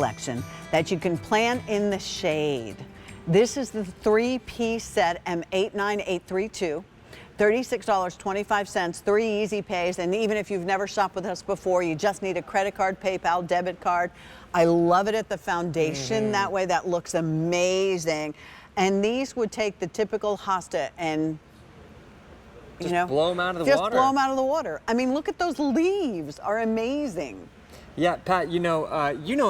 collection that you can plant in the shade. This is the 3-piece set M89832. $36.25, 3 easy pays, and even if you've never shopped with us before, you just need a credit card, PayPal, debit card. I love it at the foundation that way. That looks amazing. And these would take the typical hosta and just blow them out of the water. Just blow them out of the water. I mean, look at those leaves, are amazing. Yeah, Pat, you know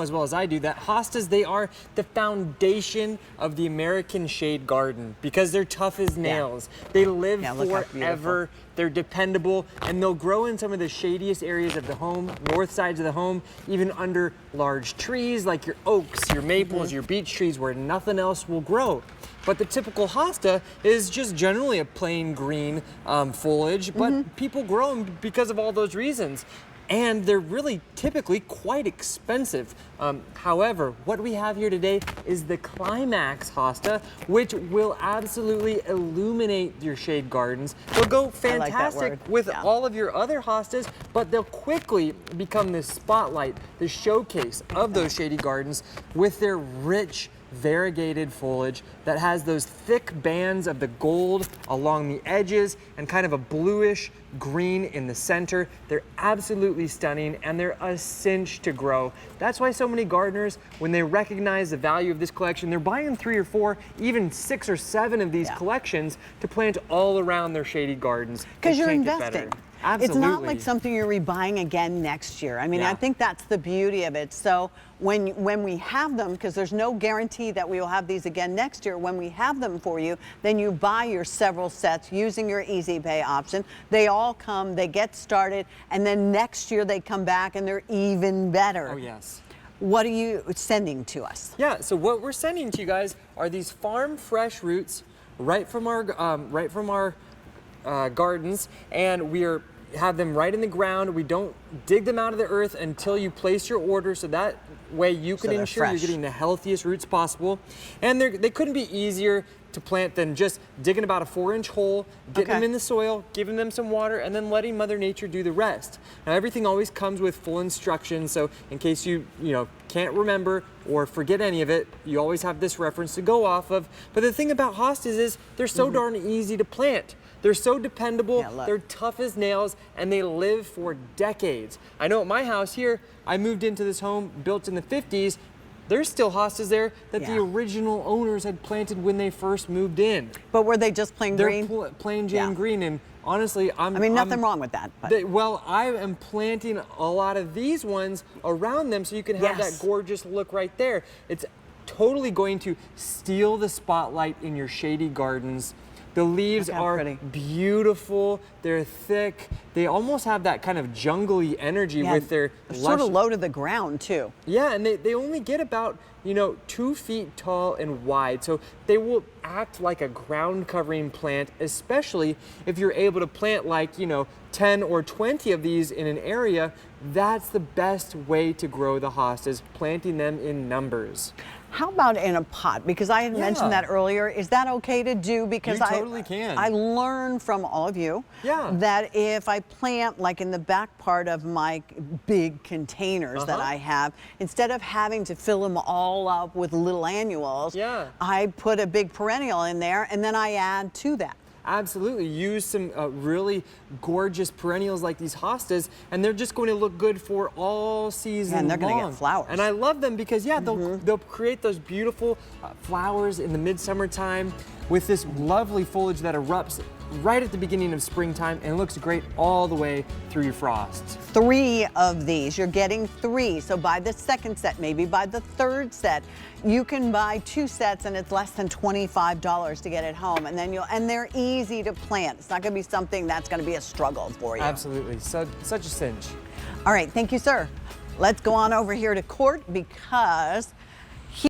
as well as I do that hostas, they are the foundation of the American shade garden because they're tough as nails. Yeah. They live forever. They're dependable, and they'll grow in some of the shadiest areas of the home, north sides of the home, even under large trees like your oaks, your maples, your beech trees where nothing else will grow. But the typical hosta is just generally a plain green foliage, but people grow them because of all those reasons. And they're really typically quite expensive. However, what we have here today is the Climax Hosta, which will absolutely illuminate your shade gardens. They'll go fantastic with all of your other hostas, but they'll quickly become the spotlight, the showcase of those shady gardens with their rich, variegated foliage that has those thick bands of the gold along the edges and kind of a bluish green in the center. They're absolutely stunning, and they're a cinch to grow. That's why so many gardeners, when they recognize the value of this collection, they're buying 3 or 4, even 6 or 7 of these collections to plant all around their shady gardens. Because you're investing. Absolutely. It's not like something you're rebuying again next year. I mean, I think that's the beauty of it. So when we have them, because there's no guarantee that we will have these again next year, when we have them for you, then you buy your several sets using your easy pay option. They all come, they get started, and then next year they come back and they're even better. Oh, yes. What are you sending to us? Yeah, so what we're sending to you guys are these farm fresh roots right from our gardens, and we have them right in the ground. We don't dig them out of the earth until you place your order, so that way you can ensure you're getting the healthiest roots possible. And they couldn't be easier to plant than just digging about a 4-inch hole, getting them in the soil, giving them some water, and then letting Mother Nature do the rest. Now, everything always comes with full instructions, so in case you can't remember or forget any of it, you always have this reference to go off of. But the thing about hostas is they're so darn easy to plant. They're so dependable, they're tough as nails, and they live for decades. I know at my house here, I moved into this home built in the 50s. There's still hostas there that the original owners had planted when they first moved in. But were they just plain green? They're plain Jane green, and honestly, nothing wrong with that. Well, I am planting a lot of these ones around them so you can have that gorgeous look right there. It's totally going to steal the spotlight in your shady gardens. The leaves are beautiful, they're thick, they almost have that kind of jungly energy with their sort of low to the ground too. Yeah, and they only get about 2 feet tall and wide, so they will act like a ground covering plant, especially if you're able to plant like 10 or 20 of these in an area. That's the best way to grow the hostas, planting them in numbers. How about in a pot? Because I had mentioned that earlier. Is that okay to do? Because you totally can. I learned from all of you that if I plant like in the back part of my big containers that I have, instead of having to fill them all up with little annuals, I put a big perennial in there and then I add to that. Absolutely. Use some really gorgeous perennials like these hostas, and they're just going to look good for all season long. And they're going to get flowers. And I love them because, they'll create those beautiful flowers in the midsummer time with this lovely foliage that erupts right at the beginning of springtime and looks great all the way through your frosts. 3 of these. You're getting 3. So buy the second set, maybe buy the third set. You can buy 2 sets and it's less than $25 to get it home. And then and they're easy to plant. It's not going to be something that's going to be a struggle for you. Absolutely. Such a cinch. All right. Thank you, sir. Let's go on over here to court because